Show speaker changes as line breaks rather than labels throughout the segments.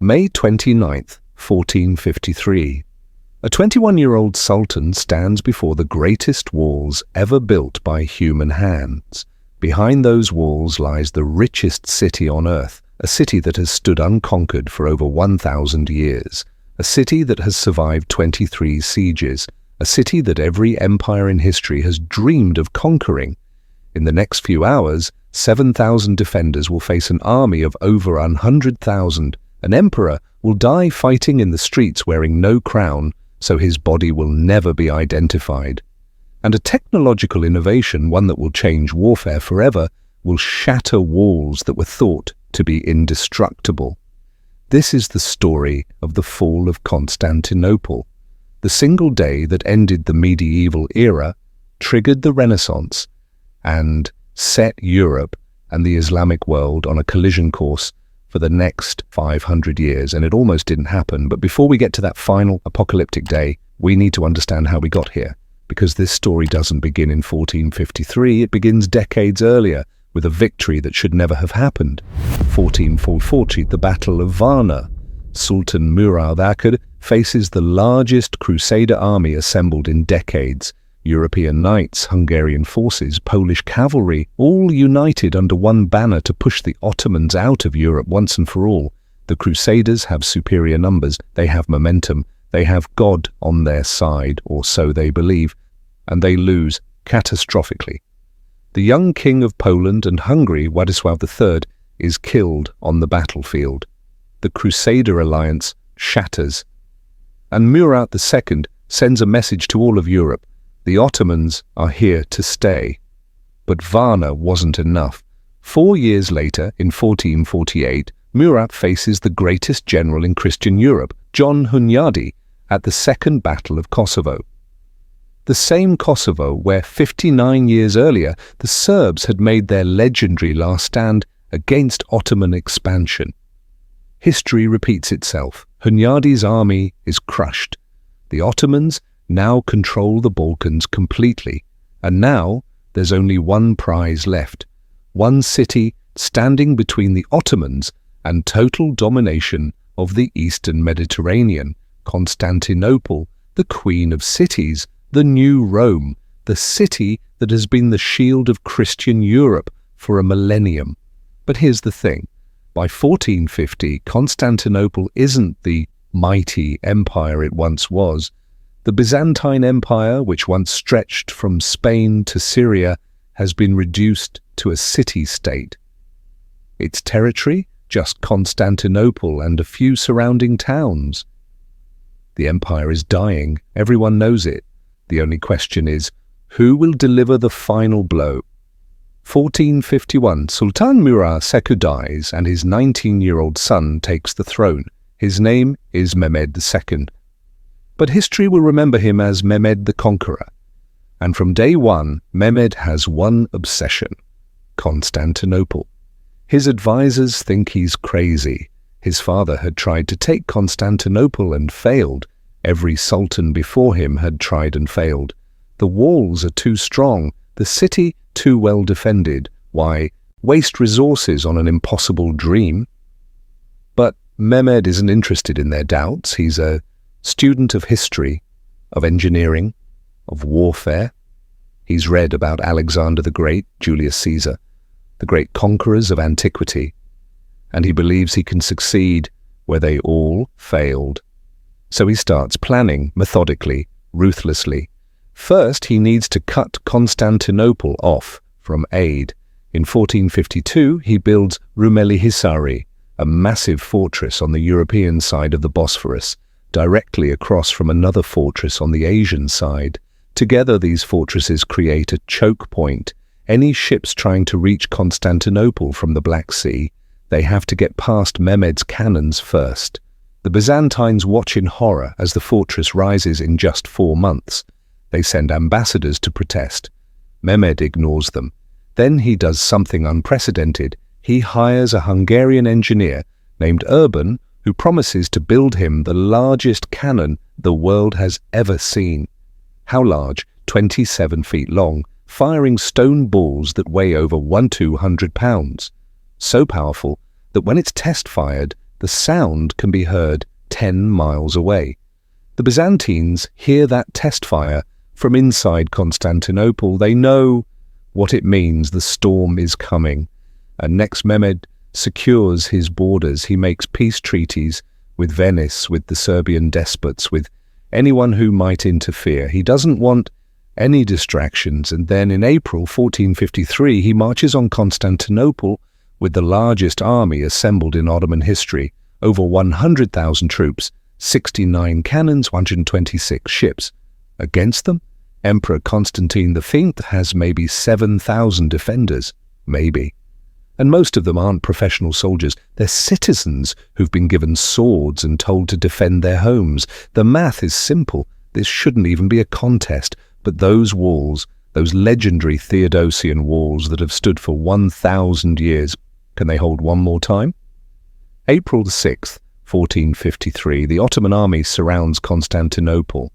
May 29th, 1453. A 21-year-old sultan stands before the greatest walls ever built by human hands. Behind those walls lies the richest city on earth, a city that has stood unconquered for over 1,000 years, a city that has survived 23 sieges, a city that every empire in history has dreamed of conquering. In the next few hours, 7,000 defenders will face an army of over 100,000. An emperor will die fighting in the streets wearing no crown, so his body will never be identified. And a technological innovation, one that will change warfare forever, will shatter walls that were thought to be indestructible. This is the story of the fall of Constantinople, the single day that ended the medieval era, triggered the Renaissance, and set Europe and the Islamic world on a collision course for the next 500 years. And it almost didn't happen. But before we get to that final apocalyptic day, we need to understand how we got here, because this story doesn't begin in 1453. It begins decades earlier with a victory that should never have happened. 1440, the Battle of Varna. Sultan Mehmed II faces the largest crusader army assembled in decades. European knights, Hungarian forces, Polish cavalry, all united under one banner to push the Ottomans out of Europe once and for all. The Crusaders have superior numbers, they have momentum, they have God on their side, or so they believe, and they lose catastrophically. The young king of Poland and Hungary, Władysław III, is killed on the battlefield. The Crusader alliance shatters, and Murat II sends a message to all of Europe: the Ottomans are here to stay. But Varna wasn't enough. 4 years later, in 1448, Murat faces the greatest general in Christian Europe, John Hunyadi, at the Second Battle of Kosovo. The same Kosovo where 59 years earlier the Serbs had made their legendary last stand against Ottoman expansion. History repeats itself. Hunyadi's army is crushed. The Ottomans now control the Balkans completely, and now there's only one prize left, one city standing between the Ottomans and total domination of the Eastern Mediterranean, Constantinople, the Queen of Cities, the new Rome, the city that has been the shield of Christian Europe for a millennium. But here's the thing, by 1450, Constantinople isn't the mighty empire it once was. The Byzantine Empire, which once stretched from Spain to Syria, has been reduced to a city-state. Its territory, just Constantinople and a few surrounding towns. The empire is dying, everyone knows it. The only question is, who will deliver the final blow? 1451, Sultan Mehmed II dies and his 19-year-old son takes the throne. His name is Mehmed II. But history will remember him as Mehmed the Conqueror. And from day one, Mehmed has one obsession: Constantinople. His advisors think he's crazy. His father had tried to take Constantinople and failed. Every sultan before him had tried and failed. The walls are too strong, the city too well defended. Why waste resources on an impossible dream? But Mehmed isn't interested in their doubts. He's a student of history, of engineering, of warfare. He's read about Alexander the Great, Julius Caesar, the great conquerors of antiquity, and he believes he can succeed where they all failed. So he starts planning methodically, ruthlessly. First, he needs to cut Constantinople off from aid. In 1452, he builds Rumelihisarı, a massive fortress on the European side of the Bosphorus, directly across from another fortress on the Asian side. Together, these fortresses create a choke point. Any ships trying to reach Constantinople from the Black Sea, they have to get past Mehmed's cannons first. The Byzantines watch in horror as the fortress rises in just 4 months. They send ambassadors to protest. Mehmed ignores them. Then he does something unprecedented. He hires a Hungarian engineer named Urban, who promises to build him the largest cannon the world has ever seen. How large? 27 feet long, firing stone balls that weigh over 200 pounds. So powerful that when it's test-fired, The sound can be heard 10 miles away. The Byzantines hear that test fire from inside Constantinople. They know what it means. The storm is coming. And next, Mehmed secures his borders. He makes peace treaties with Venice, with the Serbian despots, with anyone who might interfere. He doesn't want any distractions. And then in April 1453, he marches on Constantinople with the largest army assembled in Ottoman history, over 100,000 troops, 69 cannons, 126 ships. Against them, Emperor Constantine V has maybe 7,000 defenders, maybe. And most of them aren't professional soldiers. They're citizens who've been given swords and told to defend their homes. The math is simple. This shouldn't even be a contest. But those walls, those legendary Theodosian walls that have stood for 1,000 years, can they hold one more time? April the 6th, 1453, the Ottoman army surrounds Constantinople.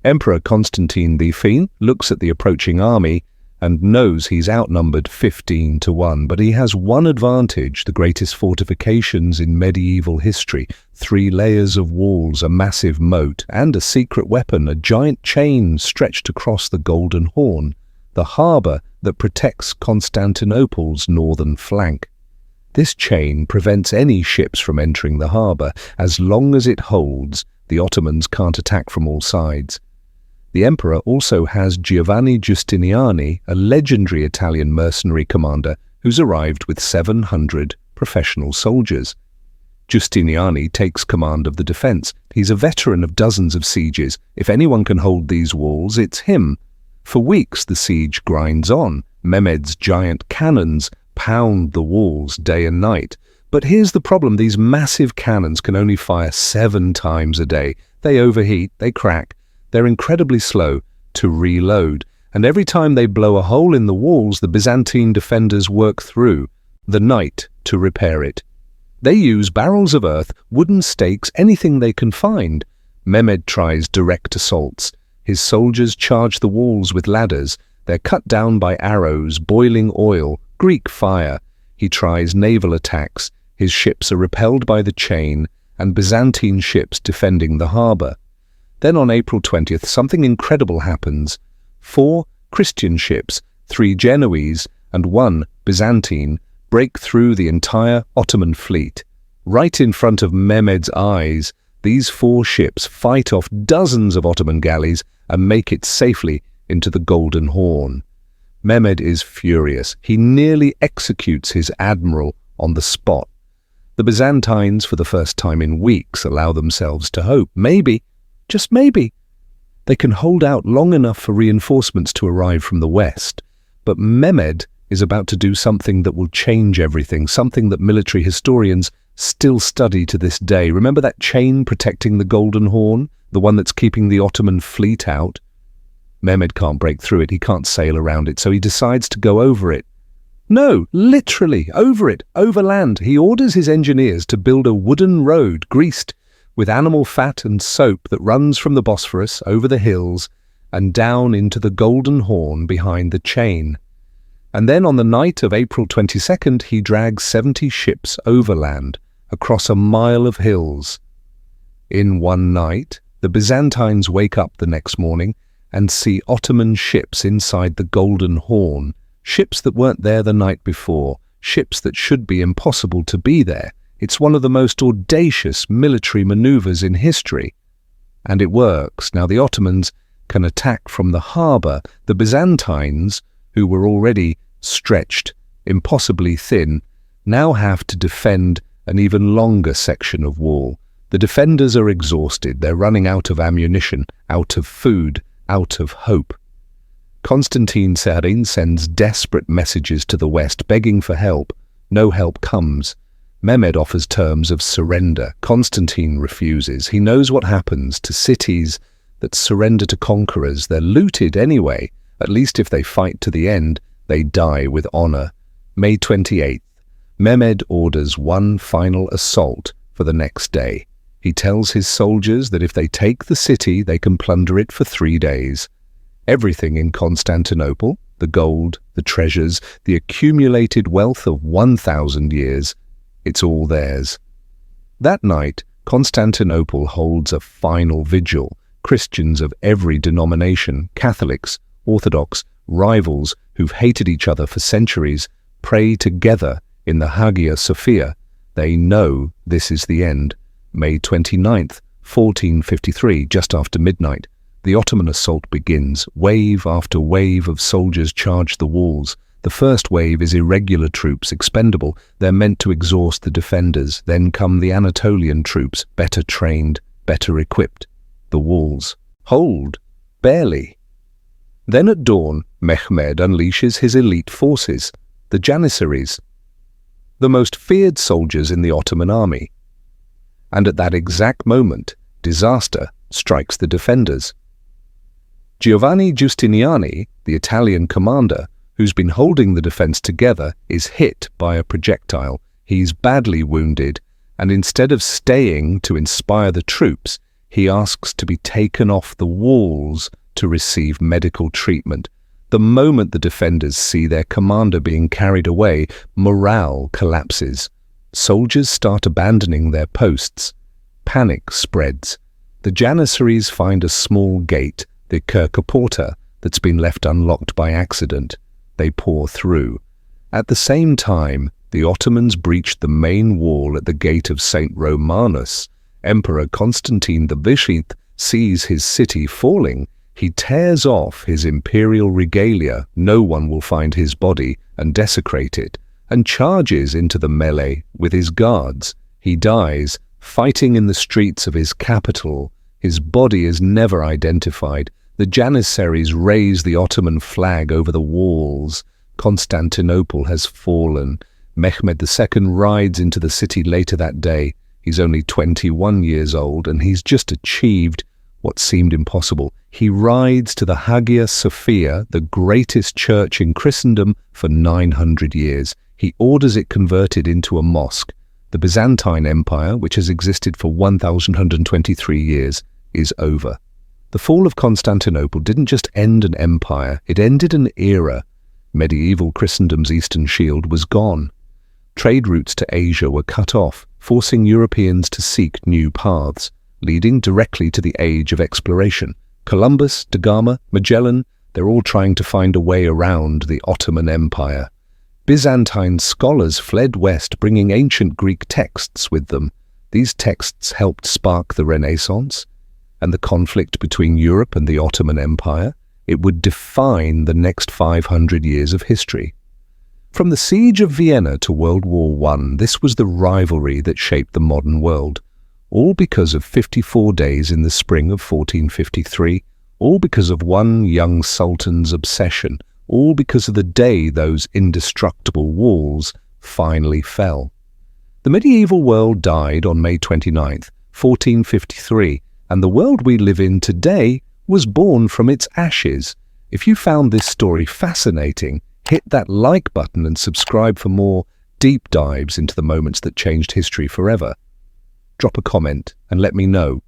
Emperor Constantine V looks at the approaching army and knows he's outnumbered 15-1, but he has one advantage, the greatest fortifications in medieval history, 3 layers of walls, a massive moat, and a secret weapon, a giant chain stretched across the Golden Horn, the harbour that protects Constantinople's northern flank. This chain prevents any ships from entering the harbour. As long as it holds, the Ottomans can't attack from all sides. The emperor also has Giovanni Giustiniani, a legendary Italian mercenary commander who's arrived with 700 professional soldiers. Giustiniani takes command of the defence. He's a veteran of dozens of sieges. If anyone can hold these walls, it's him. For weeks the siege grinds on. Mehmed's giant cannons pound the walls day and night. But here's the problem. These massive cannons can only fire 7 times a day. They overheat, they crack. They're incredibly slow to reload, and every time they blow a hole in the walls, the Byzantine defenders work through the night to repair it. They use barrels of earth, wooden stakes, anything they can find. Mehmed tries direct assaults. His soldiers charge the walls with ladders. They're cut down by arrows, boiling oil, Greek fire. He tries naval attacks. His ships are repelled by the chain, and Byzantine ships defending the harbour. Then on April 20th, something incredible happens. 4 Christian ships, 3 Genoese and 1 Byzantine, break through the entire Ottoman fleet. Right in front of Mehmed's eyes, these 4 ships fight off dozens of Ottoman galleys and make it safely into the Golden Horn. Mehmed is furious. He nearly executes his admiral on the spot. The Byzantines, for the first time in weeks, allow themselves to hope. Maybe, just maybe, they can hold out long enough for reinforcements to arrive from the west. But Mehmed is about to do something that will change everything, something that military historians still study to this day. Remember that chain protecting the Golden Horn, the one that's keeping the Ottoman fleet out? Mehmed can't break through it, he can't sail around it, so he decides to go over it. No, literally, over it, overland. He orders his engineers to build a wooden road greased with animal fat and soap that runs from the Bosphorus over the hills and down into the Golden Horn behind the chain. And then on the night of April 22nd, he drags 70 ships overland across a mile of hills. In one night, the Byzantines wake up the next morning and see Ottoman ships inside the Golden Horn, ships that weren't there the night before, ships that should be impossible to be there. It's one of the most audacious military maneuvers in history. And it works. Now the Ottomans can attack from the harbour. The Byzantines, who were already stretched, impossibly thin, now have to defend an even longer section of wall. The defenders are exhausted. They're running out of ammunition, out of food, out of hope. Constantine sends desperate messages to the west, begging for help. No help comes. Mehmed offers terms of surrender. Constantine refuses. He knows what happens to cities that surrender to conquerors. They're looted anyway. At least if they fight to the end, they die with honour. May 28th, Mehmed orders one final assault for the next day. He tells his soldiers that if they take the city, they can plunder it for 3 days. Everything in Constantinople, the gold, the treasures, the accumulated wealth of 1,000 years, it's all theirs. That night, Constantinople holds a final vigil. Christians of every denomination, Catholics, Orthodox, rivals who've hated each other for centuries, pray together in the Hagia Sophia. They know this is the end. May 29th, 1453, just after midnight, the Ottoman assault begins. Wave after wave of soldiers charge the walls. The first wave is irregular troops, expendable. They're meant to exhaust the defenders. Then come the Anatolian troops, better trained, better equipped. The walls hold, barely. Then at dawn, Mehmed unleashes his elite forces, the Janissaries, the most feared soldiers in the Ottoman army. And at that exact moment, disaster strikes the defenders. Giovanni Giustiniani, the Italian commander, who's been holding the defense together, is hit by a projectile. He's badly wounded, and instead of staying to inspire the troops, he asks to be taken off the walls to receive medical treatment. The moment the defenders see their commander being carried away, morale collapses. Soldiers start abandoning their posts. Panic spreads. The Janissaries find a small gate, the Kirkaporta, that's been left unlocked by accident. They pour through. At the same time, the Ottomans breach the main wall at the gate of St. Romanus. Emperor Constantine the sees his city falling. He tears off his imperial regalia, no one will find his body, and desecrate it, and charges into the melee with his guards. He dies, fighting in the streets of his capital. His body is never identified. The Janissaries raise the Ottoman flag over the walls. Constantinople has fallen. Mehmed II rides into the city later that day. He's only 21 years old, and he's just achieved what seemed impossible. He rides to the Hagia Sophia, the greatest church in Christendom for 900 years. He orders it converted into a mosque. The Byzantine Empire, which has existed for 1,123 years, is over. The fall of Constantinople didn't just end an empire, it ended an era. Medieval Christendom's eastern shield was gone. Trade routes to Asia were cut off, forcing Europeans to seek new paths, leading directly to the age of exploration. Columbus, da Gama, Magellan, they're all trying to find a way around the Ottoman Empire. Byzantine scholars fled west, bringing ancient Greek texts with them. These texts helped spark the Renaissance, and the conflict between Europe and the Ottoman Empire. It would define the next 500 years of history. From the Siege of Vienna to World War I, this was the rivalry that shaped the modern world. All because of 54 days in the spring of 1453, all because of one young sultan's obsession, all because of the day those indestructible walls finally fell. The medieval world died on May 29th, 1453, and the world we live in today was born from its ashes. If you found this story fascinating, hit that like button and subscribe for more deep dives into the moments that changed history forever. Drop a comment and let me know,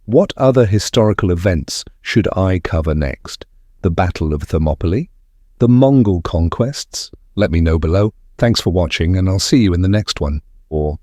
what other historical events should I cover next? The Battle of Thermopylae? The Mongol conquests? Let me know below. Thanks for watching, and I'll see you in the next one. Or